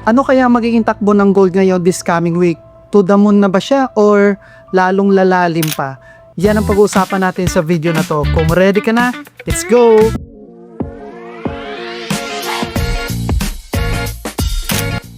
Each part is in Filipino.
Ano kaya magiging takbo ng gold ngayon this coming week? To the moon na ba siya or lalong lalalim pa? Yan ang pag-uusapan natin sa video na to. Kung ready ka na, let's go!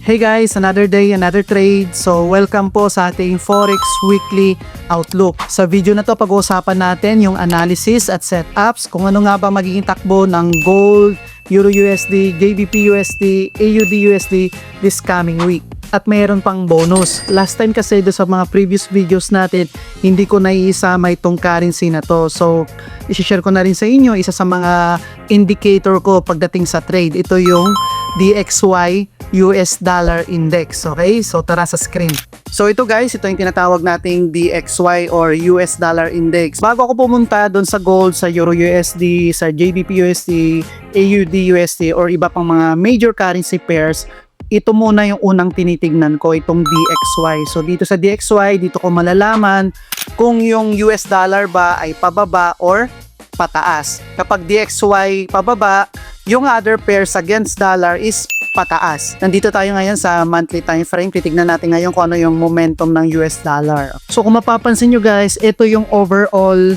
Hey guys, another day, another trade. So welcome po sa ating Forex Weekly Outlook. Sa video na to pag-uusapan natin yung analysis at setups kung ano nga ba magiging takbo ng gold, Euro USD, JBP USD, AUD USD this coming week. At mayroon pang bonus. Last time kasi do sa mga previous videos natin, hindi ko naiisama itong currency na to. So, isi-share ko na rin sa inyo isa sa mga indicator ko pagdating sa trade. Ito yung DXY US Dollar Index. Okay? So, tara sa screen. So, ito guys, ito yung tinatawag nating DXY or US Dollar Index. Bago ako pumunta doon sa gold, sa Euro USD, sa JBP USD, AUD USD, or iba pang mga major currency pairs, ito muna yung unang tinitignan ko, itong DXY. So dito sa DXY, dito ko malalaman kung yung US dollar ba ay pababa or pataas. Kapag DXY pababa, yung other pairs against dollar is pataas. Nandito tayo ngayon sa monthly time frame. Titignan natin ngayon kung ano yung momentum ng US dollar. So kung mapapansin nyo guys, ito yung overall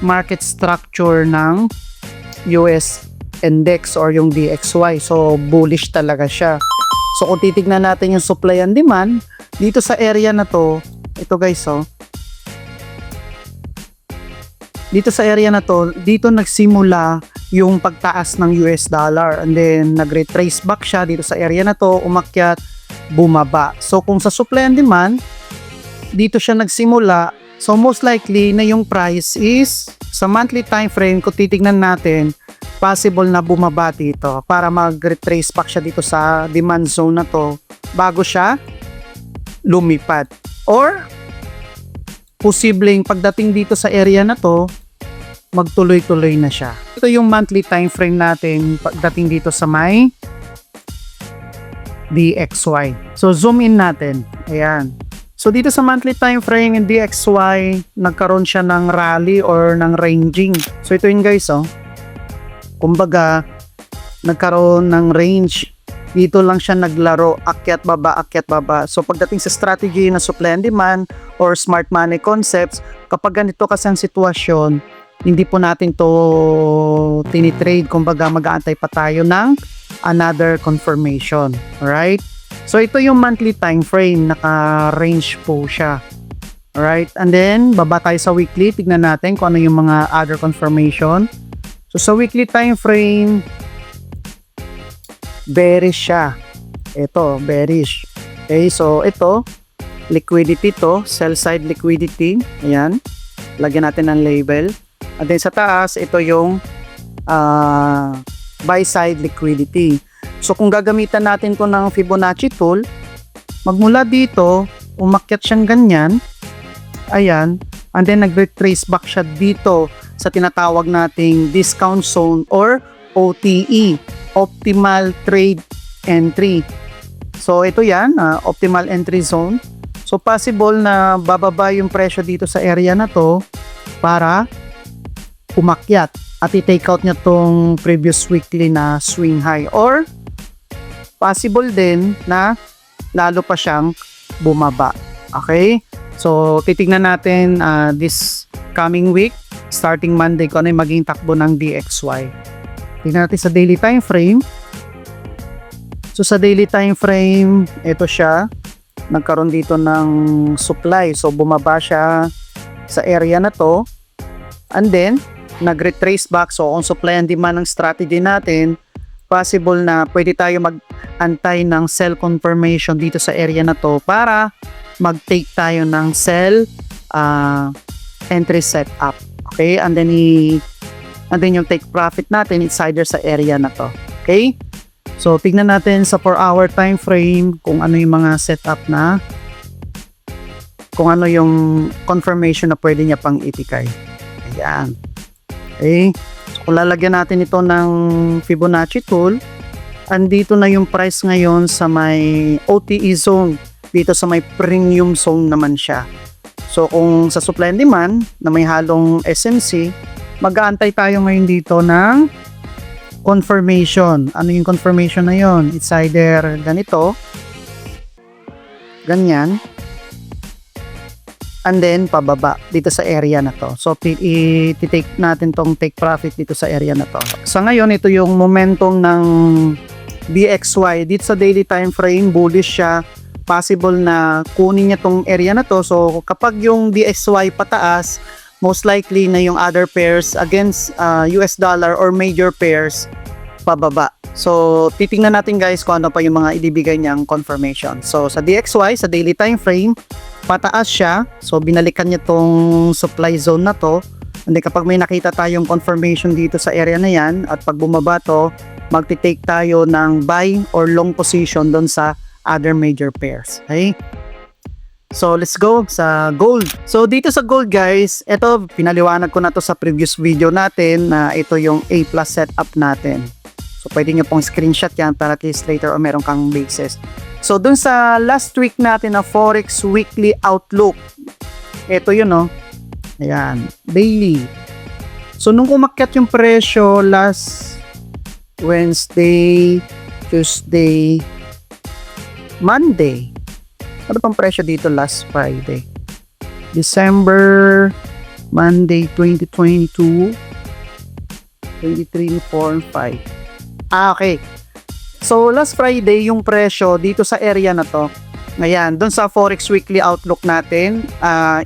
market structure ng US index or yung DXY. So bullish talaga siya. So kung titignan natin yung supply and demand, dito sa area na to, ito guys dito sa area na to, dito nagsimula yung pagtaas ng US dollar and then nag-retrace back siya dito sa area na to, umakyat, bumaba. So kung sa supply and demand, dito siya nagsimula, so most likely na yung price is sa monthly time frame, kung titignan natin, possible na bumaba dito para mag-retrace back siya dito sa demand zone na to bago siya lumipad. Or posibleng pagdating dito sa area na to, magtuloy-tuloy na siya. Ito yung monthly time frame natin pagdating dito sa may DXY. So zoom in natin. Ayan. So dito sa monthly time frame in DXY, nagkaroon siya ng rally or ng ranging. So ito yun guys kumbaga, nagkaroon ng range. Dito lang siya naglaro, akyat baba, akyat baba. So pagdating sa strategy na supply and demand or smart money concepts, kapag ganito kasi ang sitwasyon, hindi po natin to tinitrade. Kumbaga, mag-aantay pa tayo ng another confirmation. Alright? So ito yung monthly time frame, naka-range po siya. Alright? And then, baba tayo sa weekly. Tignan natin kung ano yung mga other confirmation. So sa weekly time frame, bearish siya. Ito, bearish. Okay, so ito, liquidity to, sell side liquidity. Ayan, lagyan natin ng label. At then sa taas, ito yung buy side liquidity. So kung gagamitan natin to ng Fibonacci tool, magmula dito, umakyat siyang ganyan. Ayan, and then nag-retrace back siya dito sa tinatawag nating discount zone or OTE, Optimal Trade Entry. So ito yan, Optimal Entry Zone. So possible na bababa yung presyo dito sa area na to para umakyat at i-take out niya tong previous weekly na swing high, or possible din na lalo pa siyang bumaba. Okay? So titignan natin this coming week, starting Monday, kung ano yung maging takbo ng DXY. Tingnan natin sa daily time frame. So sa daily time frame, ito siya. Nagkaroon dito ng supply. So bumaba siya sa area na to. And then, nag-retrace back. So kung supply and demand ng strategy natin, possible na pwede tayo mag-antay ng sell confirmation dito sa area na to para mag-take tayo ng sell entry setup. Okay, and then yung take profit natin, it's either sa area na to. Okay, so tignan natin sa 4-hour time frame kung ano yung mga setup na, kung ano yung confirmation na pwede niya pang itikay. Ayan. Okay, so kung lalagyan natin ito ng Fibonacci tool, andito na yung price ngayon sa may OTE zone, dito sa may premium zone naman siya. So kung sa supply and demand na may halong SMC, mag-aantay tayo ngayon dito ng confirmation. Ano yung confirmation na yon? It's either ganito ganyan. And then, pababa dito sa area na to. So, i-take natin tong take profit dito sa area na to. Sa ngayon, ito yung momentum ng DXY. Dito sa daily time frame, bullish siya. Possible na kunin niya tong area na to. So, kapag yung DXY pataas, most likely na yung other pairs against US dollar or major pairs, pababa. So, titingnan natin guys kung ano pa yung mga ibibigay niyang confirmation. So, sa DXY, sa daily time frame, pataas siya. So, binalikan niya tong supply zone na to. And then, kapag may nakita tayong confirmation dito sa area na yan, at pag bumaba to, magti-take tayo ng buy or long position doon sa other major pairs. Okay? So, let's go sa gold. So, dito sa gold guys, ito, pinaliwanag ko na to sa previous video natin na ito yung A+ setup natin. So, pwede nyo pong screenshot yan para at least later o meron kang basis. So, dun sa last week natin na Forex Weekly Outlook, ito yun, no? Ayan, daily. So, nung umakyat yung presyo last Wednesday, Tuesday, Monday. Ano pang presyo dito last Friday? December, Monday, 2022, 23, 4, 5. Okay. So, last Friday, yung presyo dito sa area na to, ngayon, doon sa Forex Weekly Outlook natin,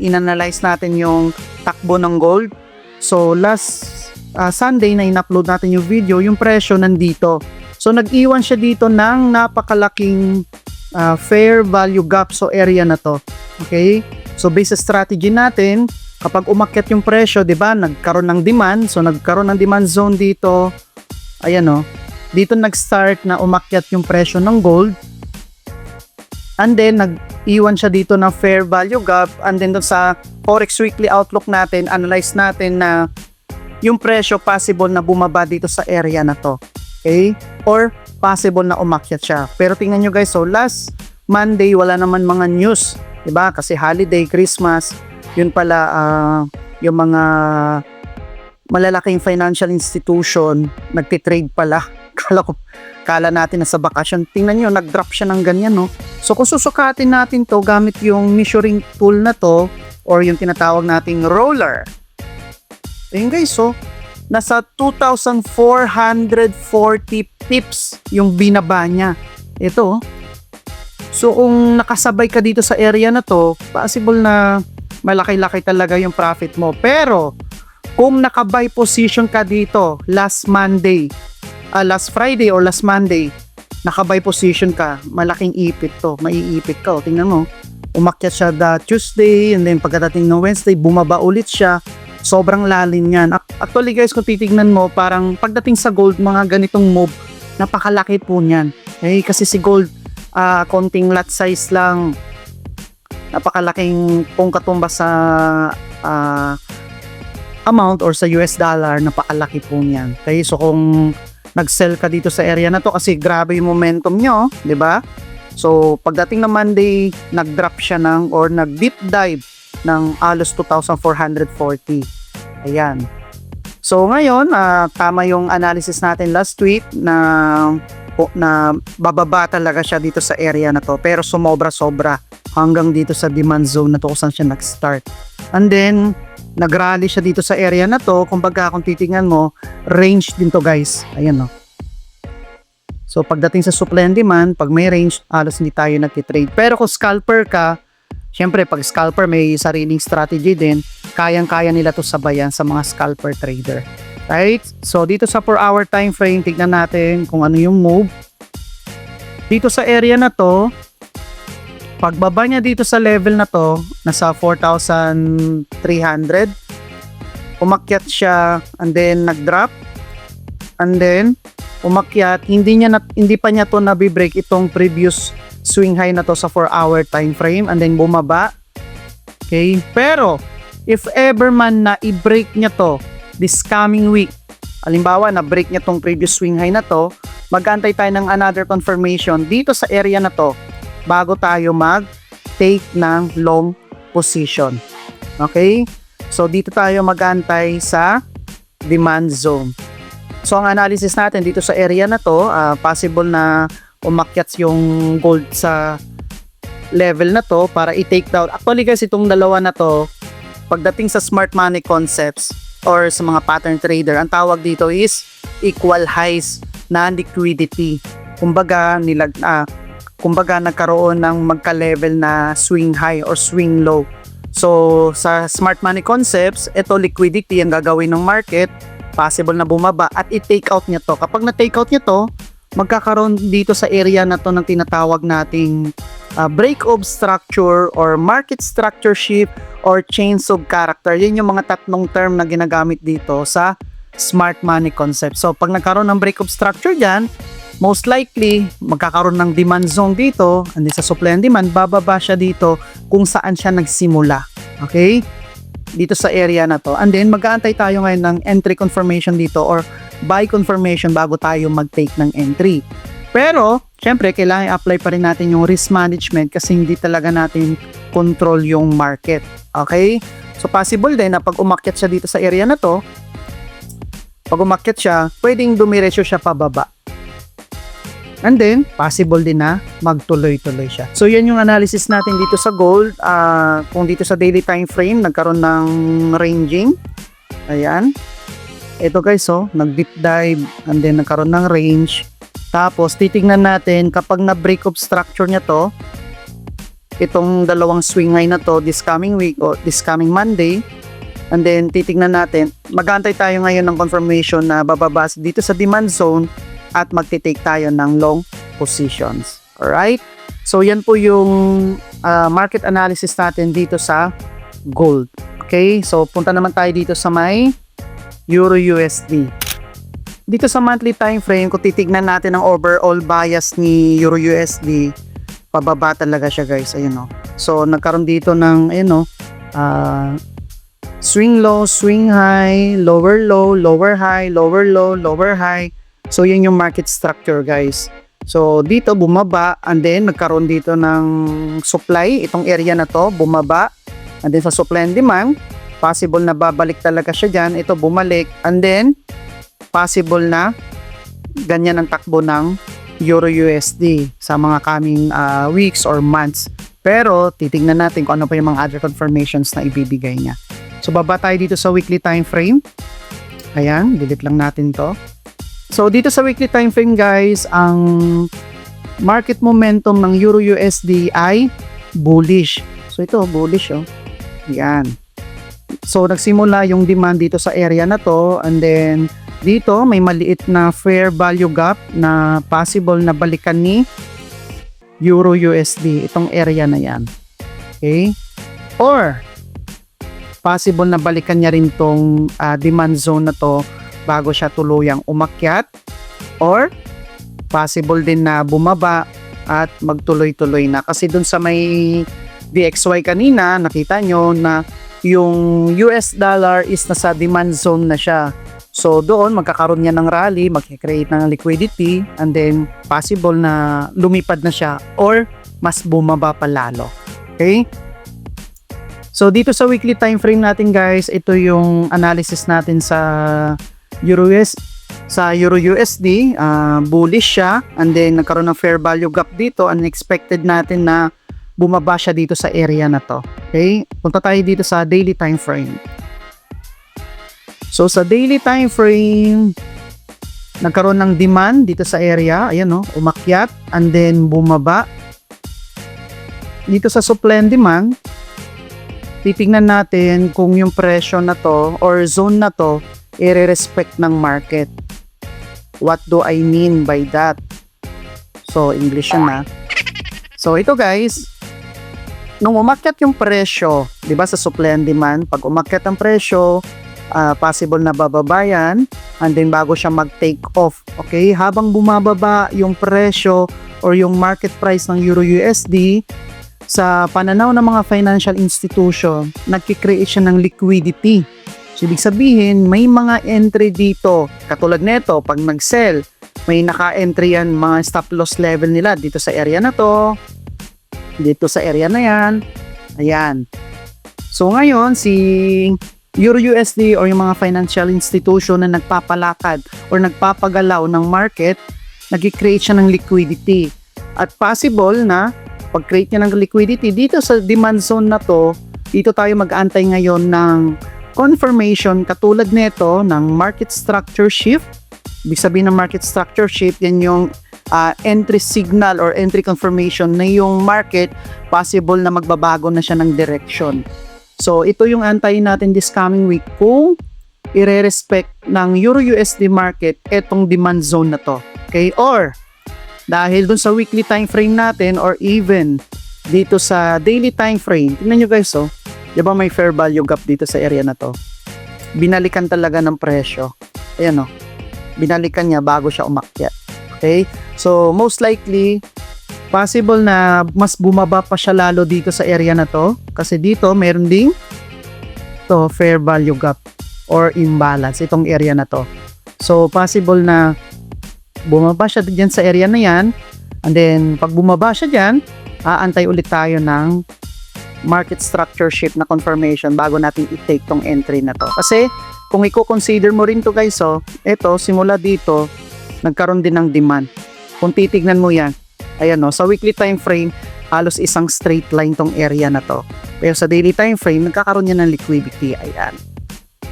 inanalyze natin yung takbo ng gold. So, last Sunday na in-upload natin yung video, yung presyo nandito. So, nag-iwan siya dito ng napakalaking fair value gap so area na to. Okay? So, based sa strategy natin, kapag umakyat yung presyo, di ba, nagkaroon ng demand. So, nagkaroon ng demand zone dito. Ayan o. Dito nag-start na umakyat yung presyo ng gold. And then, nag-iwan siya dito ng fair value gap. And then, doon sa Forex Weekly Outlook natin, analyze natin na yung presyo possible na bumaba dito sa area na to. Okay? Or possible na umakyat siya. Pero tingnan nyo guys, so last Monday, wala naman mga news. Diba? Kasi holiday, Christmas, yun pala yung mga malalaking financial institution, nagtitrade pala. Kala natin na sa bakasyon. Tingnan nyo, nag-drop siya ng ganyan, no? So, kung susukatin natin to gamit yung measuring tool na to or yung tinatawag nating roller. Ayun guys, so, nasa 2,440 pips yung binaba niya. Ito, so, kung nakasabay ka dito sa area na to, possible na malaki-laki talaga yung profit mo. Pero, kung naka-buy position ka dito last Friday or last Monday, naka-buy position ka, malaking ipit to, maiipit ka. O, tingnan mo, umakyat siya Tuesday, and then pagkadating ng Wednesday, bumaba ulit siya. Sobrang lalim yan. Actually guys, kung titignan mo, parang pagdating sa gold, mga ganitong move, napakalaki po niyan. Okay? Kasi si gold, konting lot size lang, napakalaking kung katumbas sa amount or sa US dollar, napakalaki po niyan. Okay? So kung nag-sell ka dito sa area na to kasi grabe yung momentum nyo, di ba? So, pagdating na Monday, nag-drop siya or nag-deep dive ng alos 2,440. Ayan. So, ngayon, tama yung analysis natin last week na bababa talaga siya dito sa area na to. Pero sumobra-sobra hanggang dito sa demand zone na to kung saan siya nag-start. And then, nag-rally siya dito sa area na to. Kumbaga, kung titingnan mo, range din to guys. Ayan no. So, pagdating sa supply and demand, pag may range, alos hindi tayo nagtitrade. Pero kung scalper ka, syempre, pag scalper may sariling strategy din, kayang-kaya nila to sabayan sa mga scalper trader. Right? So, dito sa 4-hour time frame, tignan natin kung ano yung move. Dito sa area na to, pagbaba niya dito sa level na to, nasa 4,300, umakyat siya, and then nag-drop, and then umakyat, hindi pa niya to nabi-break itong previous swing high na to sa 4-hour time frame, and then bumaba. Okay? Pero, if ever man na i-break niya to this coming week, halimbawa na-break niya tong previous swing high na to, mag-antay tayo ng another confirmation dito sa area na to bago tayo mag-take ng long position. Okay? So, dito tayo mag-antay sa demand zone. So, ang analysis natin dito sa area na to, possible na umakyat yung gold sa level na to para i-take down. Actually guys, itong dalawa na to, pagdating sa smart money concepts or sa mga pattern trader, ang tawag dito is equal highs na liquidity. Kumbaga, kumbaga nagkaroon ng magka-level na swing high or swing low. So, sa smart money concepts, ito liquidity ang gagawin ng market, possible na bumaba at i-take out niya to. Kapag na-take out niya to, magkakaroon dito sa area na to ng tinatawag nating break of structure or market structure shift or change of character. Yun yung mga tatlong term na ginagamit dito sa smart money concept. So, pag nagkaroon ng break of structure dyan, most likely, magkakaroon ng demand zone dito, and sa supply and demand, bababa siya dito kung saan siya nagsimula. Okay? Dito sa area na to. And then, mag-aantay tayo ngayon ng entry confirmation dito or buy confirmation bago tayo mag-take ng entry. Pero, syempre, kailangan i-apply pa rin natin yung risk management kasi hindi talaga natin control yung market. Okay? So, possible din na pag umakyat siya dito sa area na to, pag umakyat siya, pwedeng dumiretso siya pababa. And then, possible din na magtuloy-tuloy siya. So, yan yung analysis natin dito sa gold. Kung dito sa daily time frame, nagkaroon ng ranging. Ayan. Ito guys, nag-deep dive and then nagkaroon ng range. Tapos, titignan natin kapag na-break of structure niya to, itong dalawang swing high na to this coming week o this coming Monday. And then, titignan natin. Mag-aantay tayo ngayon ng confirmation na bababa dito sa demand zone at magti-take tayo ng long positions. Alright? So, yan po yung market analysis natin dito sa gold. Okay? So, punta naman tayo dito sa may Euro USD. Dito sa monthly time frame, kung titignan natin ang overall bias ni Euro USD, pababa talaga siya guys. Ayun o. So, nagkaroon dito ng, ayun o, swing low, swing high, lower low, lower high, lower low, lower high. So, yun yung market structure, guys. So, dito bumaba and then nagkaroon dito ng supply. Itong area na to, bumaba. And then sa supply and demand, possible na babalik talaga siya dyan. Ito bumalik. And then, possible na ganyan ang takbo ng Euro USD sa mga coming weeks or months. Pero, titignan natin kung ano pa yung mga other confirmations na ibibigay niya. So, baba tayo dito sa weekly time frame. Ayan, delete lang natin to. So, dito sa weekly time frame guys, ang market momentum ng Euro USD ay bullish. So, ito, bullish oh. Yan. So, nagsimula yung demand dito sa area na to and then dito may maliit na fair value gap na possible na balikan ni Euro USD. Itong area na yan. Okay? Or, possible na balikan niya rin tong demand zone na to bago siya tuluyang umakyat or possible din na bumaba at magtuloy-tuloy na kasi dun sa may DXY kanina nakita nyo na yung US dollar is nasa demand zone na siya, so doon magkakaroon niya ng rally, mag-create ng liquidity and then possible na lumipad na siya or mas bumaba pa lalo. Okay? So dito sa weekly time frame natin guys, ito yung analysis natin sa Euro USD, bullish siya and then nagkaroon ng fair value gap dito and expected natin na bumaba siya dito sa area na to. Okay? Punta tayo dito sa daily time frame. So sa daily time frame, nagkaroon ng demand dito sa area, ayan o, umakyat and then bumaba. Dito sa supply and demand, titingnan natin kung yung presyo na to or zone na to i-respect ng market. What do I mean by that? So, English yun na. So, ito guys, nung umakyat yung presyo, di ba sa supply and demand, pag umakyat ang presyo, possible na bababa yan, and then bago siya mag-take off. Okay? Habang bumababa yung presyo or yung market price ng Euro USD, sa pananaw ng mga financial institution, nagki-create siya ng liquidity. So, ibig sabihin, may mga entry dito. Katulad nito, pag nag-sell, may naka-entry yan, mga stop loss level nila dito sa area na to, dito sa area na yan. Ayan. So, ngayon, si Euro USD or yung mga financial institution na nagpapalakad or nagpapagalaw ng market, nag-create siya ng liquidity. At possible na pag-create niya ng liquidity dito sa demand zone na to, dito tayo mag-aantay ngayon ng confirmation katulad nito ng market structure shift. Ibig sabihin ng market structure shift, yan yung entry signal or entry confirmation na yung market possible na magbabago na siya ng direction. So ito yung antayin natin this coming week kung ire-respect ng Euro-USD market etong demand zone na to. Okay? Or dahil dun sa weekly time frame natin or even dito sa daily time frame, tingnan nyo guys, oh, di ba may fair value gap dito sa area na to? Binalikan talaga ng presyo. Ayan, oh, binalikan niya bago siya umakyat. Okay? So most likely possible na mas bumaba pa siya lalo dito sa area na to kasi dito meron ding to fair value gap or imbalance itong area na to. So possible na bumaba siya dyan sa area na yan, and then pag bumaba siya dyan, aantay ulit tayo ng market structure shift na confirmation bago natin i-take tong entry na to. Kasi kung i-consider mo rin to guys, so ito simula dito nagkaroon din ng demand. Kung titignan mo yan, ayan, no, sa weekly time frame halos isang straight line tong area na to. Pero sa daily time frame nagkakaroon yan ng liquidity. Ayan.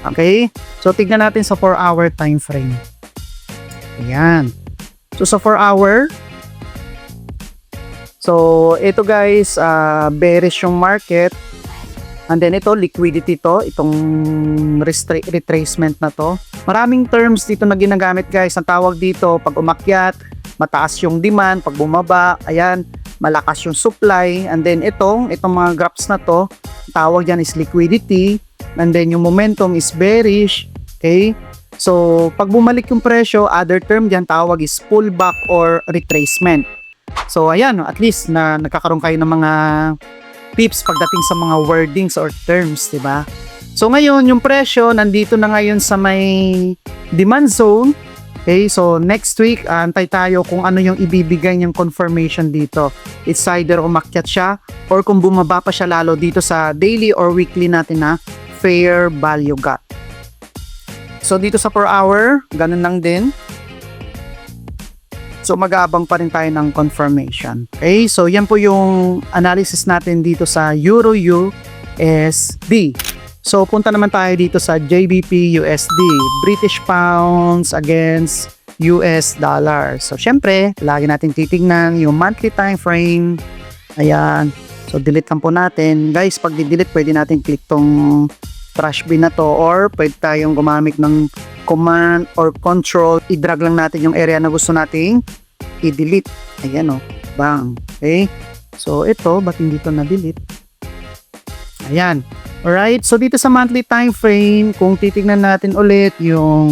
Okay? So tignan natin sa 4-hour time frame. Ayan. So sa 4-hour, so ito guys, bearish yung market. And then ito, liquidity to, itong retracement na to. Maraming terms dito na ginagamit guys. Ang tawag dito, pag umakyat, mataas yung demand, pag bumaba, ayan, malakas yung supply. And then itong mga graphs na to, tawag dyan is liquidity. And then yung momentum is bearish. Okay? So, pag bumalik yung presyo, other term dyan, tawag is pullback or retracement. So, ayan, at least na nagkakaroon kayo ng mga tips pagdating sa mga wordings or terms, di ba? So, ngayon, yung presyo, nandito na ngayon sa may demand zone. Okay, so next week, antay tayo kung ano yung ibibigay niyang confirmation dito. It's either umakyat siya or kung bumaba pa siya lalo dito sa daily or weekly natin na fair value gap. So dito sa per hour, ganun lang din. So mag-aabang pa rin tayo ng confirmation. Okay, so yan po yung analysis natin dito sa Euro-USD. So punta naman tayo dito sa JBP-USD, British Pounds against US dollar. So syempre, lagi natin titignan yung monthly time frame. Ayan. So delete lang po natin. Guys, pag di-delete, pwede natin click tong trash bin na to or pwede tayong gumamit ng command or control. I-drag lang natin yung area na gusto nating i-delete. Ayan o. Bang. Okay. So ito, ba't hindi to na-delete? Ayan. Alright. So dito sa monthly time frame, kung titignan natin ulit yung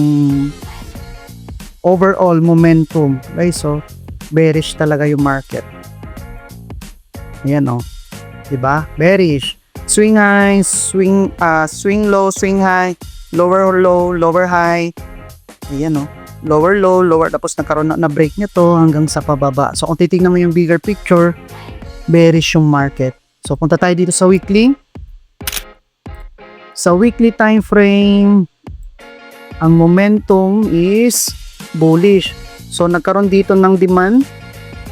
overall momentum. Okay. So bearish talaga yung market. Ayan o. Diba? Bearish. Swing high, swing low, swing high, lower low, lower high. Ayan o. Lower low, lower. Tapos nagkaroon na break niya to hanggang sa pababa. So kung titignan mo yung bigger picture, bearish yung market. So punta tayo dito sa weekly. Sa weekly time frame, ang momentum is bullish. So nagkaroon dito ng demand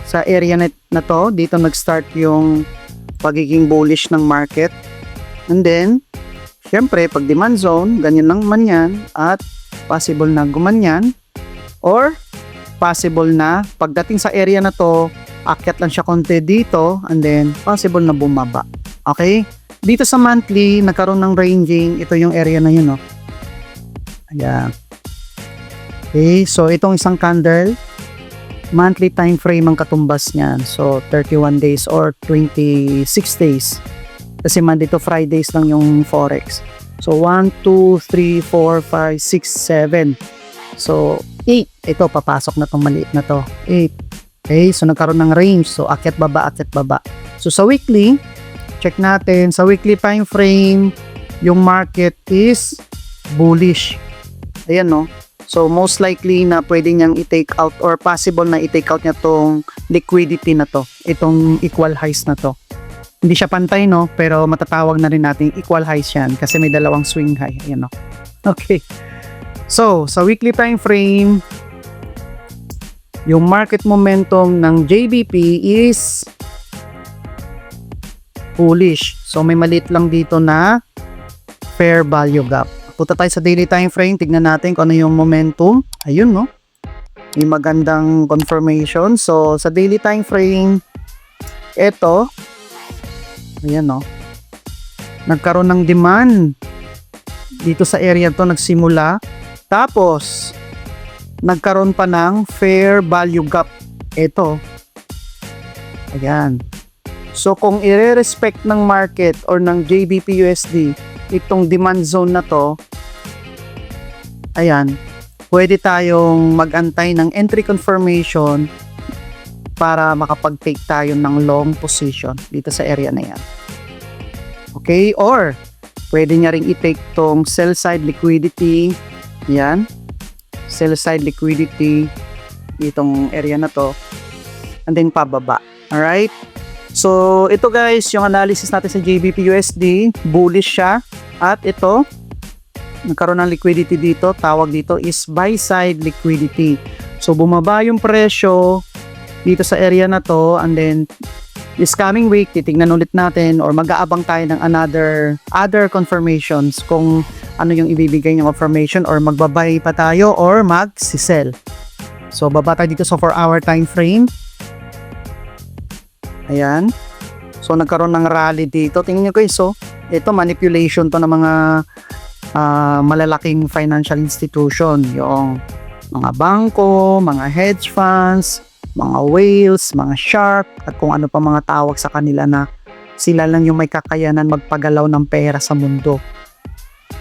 sa area na to. Dito nag-start yung pagiging bullish ng market. And then, syempre, pag demand zone, ganyan lang man yan. At possible na gumanyan. Or, possible na pagdating sa area na to, akyat lang siya konti dito. And then, possible na bumaba. Okay? Dito sa monthly, nagkaroon ng ranging. Ito yung area na yun, no? Ayan. Okay, so itong isang candle, monthly time frame ang katumbas niyan. So, 31 days or 26 days. Kasi Monday to Fridays lang yung Forex. So, 1, 2, 3, 4, 5, 6, 7. So, 8. Ito, papasok na tong maliit na to. 8. Okay, so nagkaroon ng range. So, akyat baba, akyat baba. So, sa weekly, check natin. Sa weekly time frame, yung market is bullish. Ayan, no? So, most likely na pwede niyang i-take out or possible na i-take out niya tong liquidity na to. Itong equal highs na to. Hindi siya pantay, no? Pero matatawag na rin natin equal highs yan kasi may dalawang swing high. Ayan, no? Okay. So, sa weekly time frame, yung market momentum ng JBP is bullish. So may maliit lang dito na fair value gap. Punta tayo sa daily time frame, tignan natin kung ano yung momentum. Ayun, no? May magandang confirmation. So sa daily time frame, ito, ayan, no? Nagkaroon ng demand dito sa area to, nagsimula. Tapos nagkaroon pa ng fair value gap. Ito. Ayan. So kung i-respect ng market or ng JBP-USD itong demand zone na to, ayan, pwede tayong mag-antay ng entry confirmation para makapag-take tayo ng long position dito sa area na yan. Okay? Or pwede niya ring i-take tong sell side liquidity. Yan. Sell side liquidity itong area na to, and then pababa. Alright? So ito guys, yung analysis natin sa JBP-USD, bullish siya, at ito nagkaroon ng liquidity dito, tawag dito is buy side liquidity. So bumaba yung presyo dito sa area na to, and then this coming week titignan ulit natin or mag-aabang tayo ng other confirmations kung ano yung ibibigay ng confirmation, or magbabay pa tayo or mag-sell. So baba tayo dito sa 4-hour time frame. Ayan. So nagkaroon ng rally dito. Tingnan nyo guys, so ito manipulation to ng mga malalaking financial institution, yung mga bangko, mga hedge funds, mga whales, mga shark, at kung ano pa mga tawag sa kanila, na sila lang yung may kakayanan magpagalaw ng pera sa mundo.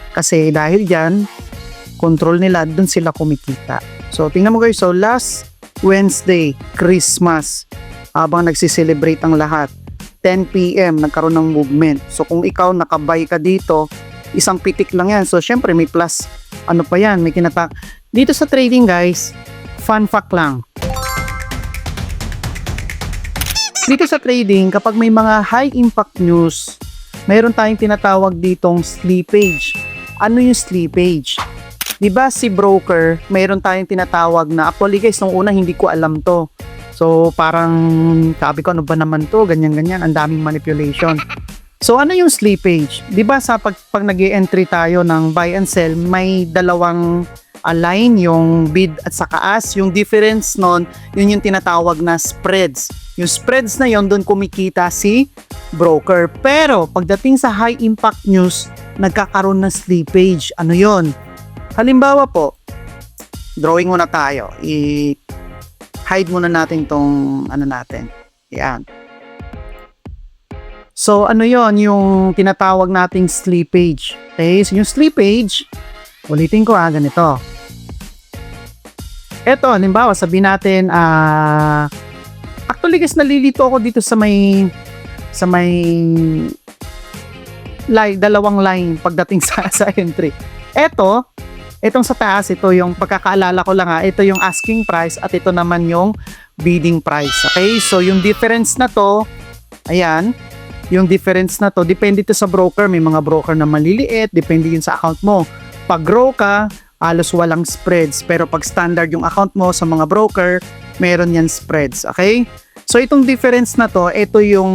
Kasi dahil dyan, control nila, dun sila kumikita. So tingnan mo guys, so last Wednesday, Christmas, habang nagsiselebrate ang lahat, 10 PM nagkaroon ng movement. So kung ikaw nakabay ka dito, isang pitik lang yan. So syempre may plus, ano pa yan, may kinata. Dito sa trading guys, fun fact lang. Dito sa trading, kapag may mga high impact news, mayroon tayong tinatawag ditong slippage. Ano yung slippage? Diba si broker, mayroon tayong tinatawag na, actually guys, nung una hindi ko alam to. So parang sabi ko, ano ba naman to, ganyan-ganyan, ang daming manipulation. So ano yung slippage? Diba sa pag nag-i-entry tayo ng buy and sell, may dalawang line, yung bid at saka ask. Yung difference nun, yun yung tinatawag na spreads. Yung spreads na yun, doon kumikita si broker. Pero pagdating sa high impact news, nagkakaroon ng slippage. Ano yun? Halimbawa po, drawing muna tayo. Hide muna natin tong ano natin. Yan. So ano yon, yung tinatawag nating slippage. Okay, so yung slippage, ulitin ko ganito. Eto, halimbawa, sabihin natin, actually guys, nalilito ako dito sa may dalawang line pagdating sa entry. Itong sa taas, ito yung pagkakaalala ko lang ito yung asking price at ito naman yung bidding price. Okay, so yung difference na to, ayan, yung difference na to, depende to sa broker. May mga broker na maliliit, depende yun sa account mo. Pag grow ka, halos walang spreads. Pero pag standard yung account mo sa mga broker, meron yan spreads. Okay? So itong difference na to, ito yung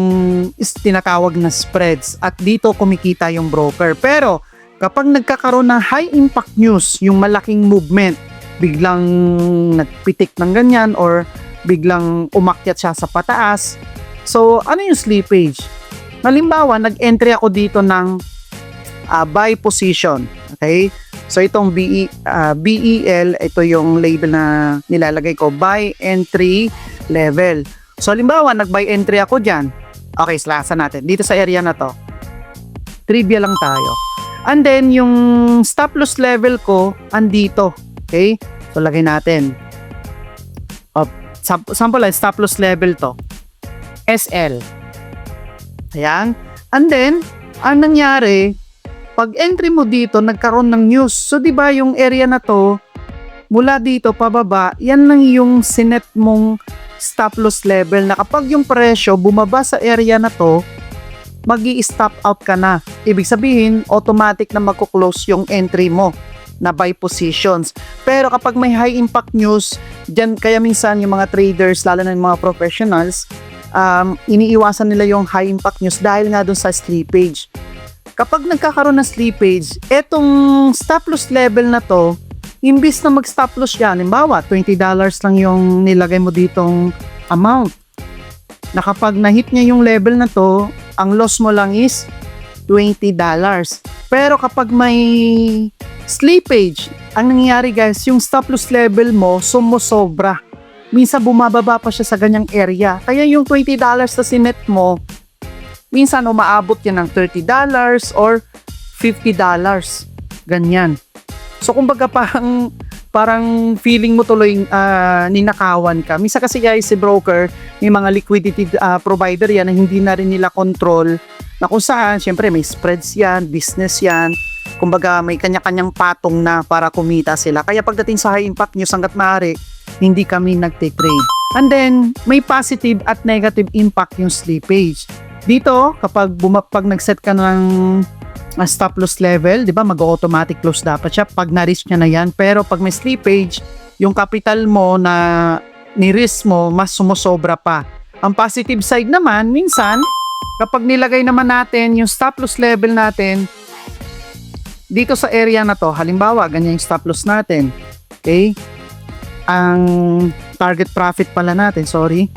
tinatawag na spreads. At dito kumikita yung broker. Pero kapag nagkakaroon ng high impact news, yung malaking movement, biglang nagpitik ng ganyan or biglang umakyat siya sa pataas. So ano yung slippage? Halimbawa, nag-entry ako dito ng buy position. Okay? So itong BEL, ito yung label na nilalagay ko, buy entry level. So halimbawa, nag-buy entry ako dyan. Okay, slasan natin. Dito sa area na to. Trivia lang tayo. And then, yung stop loss level ko, andito. Okay? So lagay natin. Sample, stop loss level to. SL. Ayan. And then, ang nangyari, pag entry mo dito, nagkaroon ng news. So, di ba yung area na to, mula dito pababa, yan lang yung sinet mong stop loss level na kapag yung presyo bumaba sa area na to, magi-stop out ka na. Ibig sabihin, automatic na magko-close yung entry mo na buy positions. Pero kapag may high impact news, dyan, kaya minsan yung mga traders, lalo na yung mga professionals, iniiwasan nila yung high impact news dahil nga dun sa slippage. Kapag nagkakaroon ng slippage, etong stop loss level na to, imbis na mag-stop loss yan, halimbawa, $20 lang yung nilagay mo ditong amount. Na kapag na-hit niya yung level na to, ang loss mo lang is $20. Pero kapag may slippage, ang nangyayari guys, yung stop loss level mo, sumusobra. Minsan bumababa pa siya sa ganyang area. Kaya yung $20 na sinet mo, minsan umaabot yan ng $30 or $50. Ganyan. So kumbaga parang feeling mo tuloy ninakawan ka. Minsan kasi guys si broker, may mga liquidity provider yan na hindi na rin nila control na kung saan, syempre may spreads yan, business yan. Kumbaga may kanya-kanyang patong na para kumita sila. Kaya pagdating sa high impact news hanggat maaari, hindi kami nag-take trade. And then, may positive at negative impact yung slippage. Dito, kapag nag-set ka ng stop loss level, di ba, mag-automatic close dapat siya pag na-risk niya na yan. Pero pag may slippage, yung capital mo na ni-risk mo, mas sumusobra pa. Ang positive side naman, minsan, kapag nilagay naman natin yung stop loss level natin, dito sa area na to, halimbawa, ganyan yung stop loss natin. Okay? Ang target profit pala natin, sorry.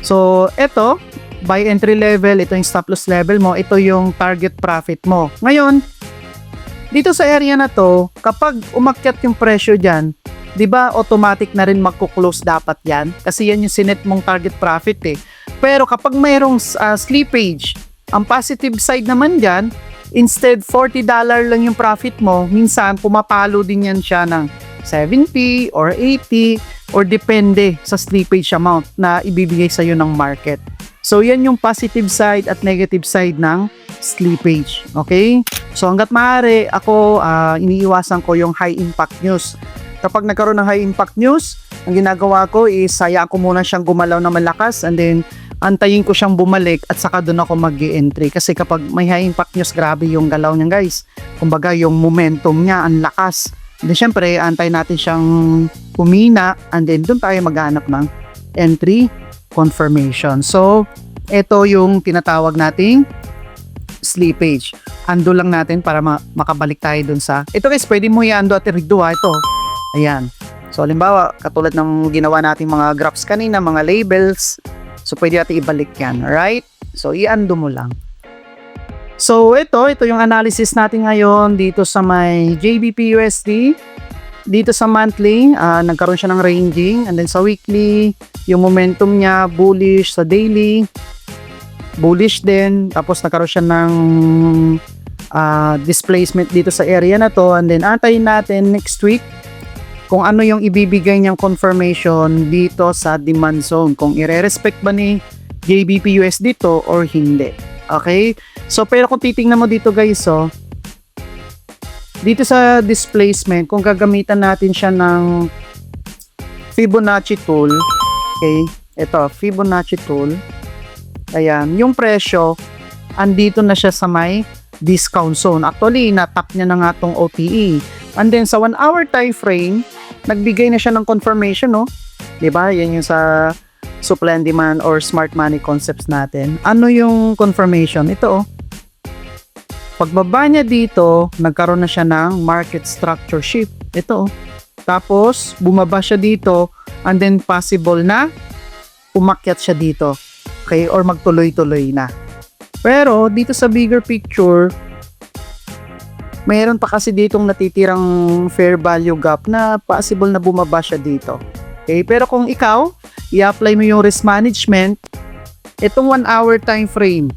So, ito, by entry level, ito yung stop loss level mo, ito yung target profit mo. Ngayon, dito sa area na to, kapag umakyat yung presyo dyan, di ba automatic na rin magkuklose dapat yan? Kasi yan yung sinet mong target profit eh. Pero kapag mayroong slippage, ang positive side naman dyan, instead $40 lang yung profit mo, minsan pumapalo din yan siya ng 70 or 80 or depende sa slippage amount na ibibigay sa iyo ng market. So yan yung positive side at negative side ng slippage. Okay? So hangga't maaari ako iniiwasan ko yung high impact news. Kapag nagkaroon ng high impact news, ang ginagawa ko is hayaan ko muna siyang gumalaw na malakas and then antayin ko siyang bumalik at saka doon ako mag-i-entry. Kasi kapag may high impact news, grabe yung galaw niya guys. Kumbaga yung momentum niya, ang lakas. And then syempre, antay natin siyang humina and then doon tayo maghanap ng entry confirmation. So, ito yung tinatawag nating slippage. Undo lang natin para makabalik tayo doon sa... Ito guys, pwede mo i-undo at i-redo ito. Ayan. So, halimbawa, katulad ng ginawa nating mga graphs kanina, mga labels. So, pwede natin ibalik yan. Alright? So, i-undo mo lang. So, ito yung analysis natin ngayon dito sa may JBP USD. Dito sa monthly, nagkaroon siya ng ranging. And then sa weekly, yung momentum niya, bullish. Sa daily, bullish din. Tapos nagkaroon siya ng displacement dito sa area na to. And then antayin natin next week kung ano yung ibibigay niyang confirmation dito sa demand zone. Kung i-respect ba ni JBP USD to or hindi. Okay? So, pero kung titingnan mo dito guys, dito sa displacement, kung gagamitan natin siya ng Fibonacci tool, okay? Ito, Fibonacci tool. Ayan, yung presyo, andito na siya sa may discount zone. Actually, natap niya na nga tong OTE. And then, sa 1 hour time frame, nagbigay na siya ng confirmation, no? Diba? Yan yung sa supply and demand or smart money concepts natin. Ano yung confirmation? Ito, pagbaba niya dito, nagkaroon na siya ng market structure shift. Ito, tapos bumaba siya dito and then possible na umakyat siya dito. Okay? Or magtuloy-tuloy na. Pero dito sa bigger picture, mayroon pa kasi ditong natitirang fair value gap na possible na bumaba siya dito. Okay? Pero kung ikaw, i-apply mo yung risk management, itong 1 hour time frame,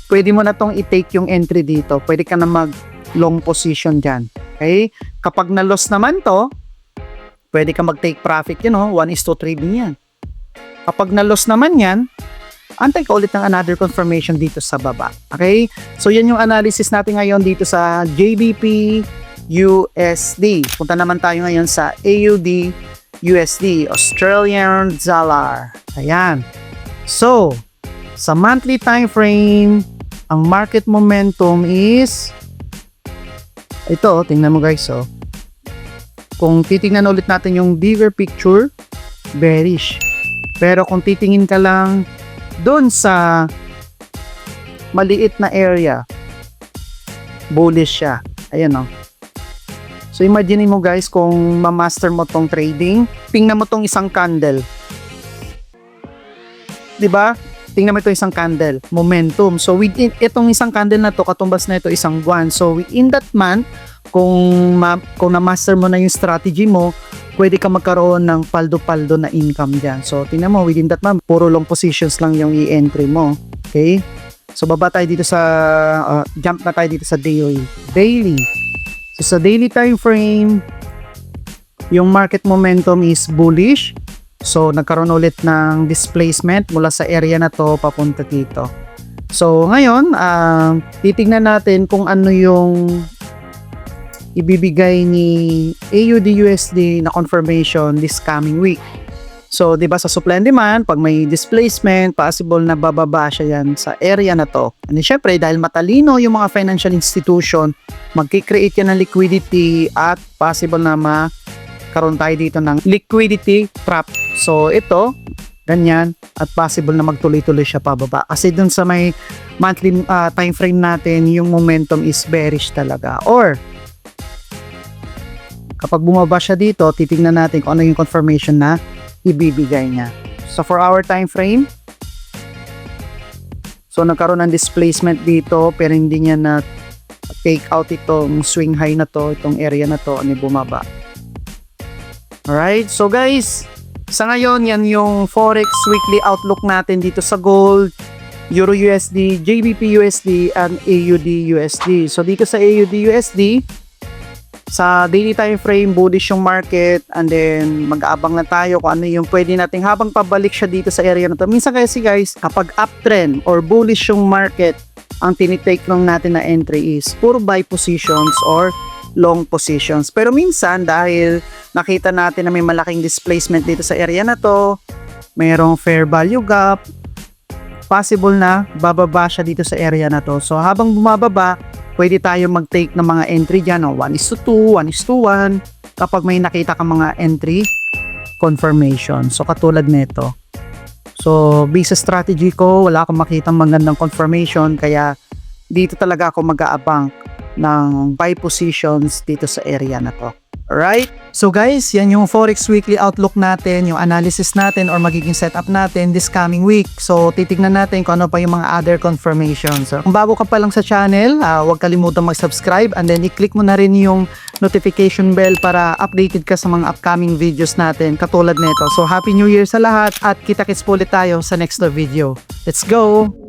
pwede mo na tong i-take yung entry dito. Pwede ka na mag long position dyan. Okay? Kapag na-loss naman to, pwede ka mag-take profit, 1:3 din yan. Kapag na-loss naman yan, antay ka ulit ng another confirmation dito sa baba. Okay? So, yan yung analysis natin ngayon dito sa JBP USD. Punta naman tayo ngayon sa AUD USD, Australian Dollar. Ayan. So, sa monthly time frame, ang market momentum is ito, tingnan mo guys, Kung titingnan ulit natin yung bigger picture, bearish. Pero kung titingin ka lang doon sa maliit na area, bullish siya. Ayan o. So imagine mo guys kung ma-master mo tong trading, tingnan mo tong isang candle. 'Di ba? Tingnan mo ito isang candle, momentum. So within itong isang candle na to, katumbas na ito isang buwan. So within that month, kung na-master mo na yung strategy mo, pwede ka magkaroon ng paldo-paldo na income diyan. So tingnan mo within that month, puro long positions lang yung i-entry mo. Okay? So baba tayo dito sa jump na tayo dito sa daily. So sa daily time frame, yung market momentum is bullish. So nagkaroon ulit ng displacement mula sa area na to papunta dito. So ngayon, titingnan natin kung ano yung ibibigay ni AUD/USD na confirmation this coming week. So, 'di ba sa supply and demand, pag may displacement, possible na bababa siya yan sa area na to. And syempre, dahil matalino yung mga financial institution, magki-create yan ng liquidity at possible na karoon tayo dito ng liquidity trap. So, ito, ganyan, at possible na magtuloy-tuloy siya pababa. Kasi dun sa may monthly time frame natin, yung momentum is bearish talaga. Or, kapag bumaba siya dito, titingnan natin kung ano yung confirmation na ibibigay niya. So, for our time frame, so nagkaroon ng displacement dito, pero hindi niya na take out itong swing high na to, itong area na to, ano bumaba. Alright, so guys, sa ngayon, yan yung Forex weekly outlook natin dito sa gold, Euro USD, JBP USD, and AUD USD. So dito sa AUD USD, sa daily time frame, bullish yung market, and then mag-aabang na tayo kung ano yung pwede nating habang pabalik siya dito sa area na to. Minsan kasi guys, kapag uptrend or bullish yung market, ang tinitake lang natin na entry is puro buy positions or long positions. Pero minsan, dahil nakita natin na may malaking displacement dito sa area na to, mayroong fair value gap, possible na bababa siya dito sa area na to. So habang bumababa, pwede tayo mag-take ng mga entry dyan, 1:2, 1:1, kapag may nakita kang mga entry confirmation. So katulad nito. So based sa strategy ko, wala akong makitang magandang confirmation, kaya dito talaga ako mag-aabang ng buy positions dito sa area na to. Alright? So guys, yan yung Forex Weekly Outlook natin, yung analysis natin or magiging setup natin this coming week. So titignan natin kung ano pa yung mga other confirmations. So, kung bago ka pa lang sa channel, huwag kalimutan mag-subscribe and then i-click mo na rin yung notification bell para updated ka sa mga upcoming videos natin katulad nito. So Happy New Year sa lahat at kita-kits po ulit tayo sa next video. Let's go!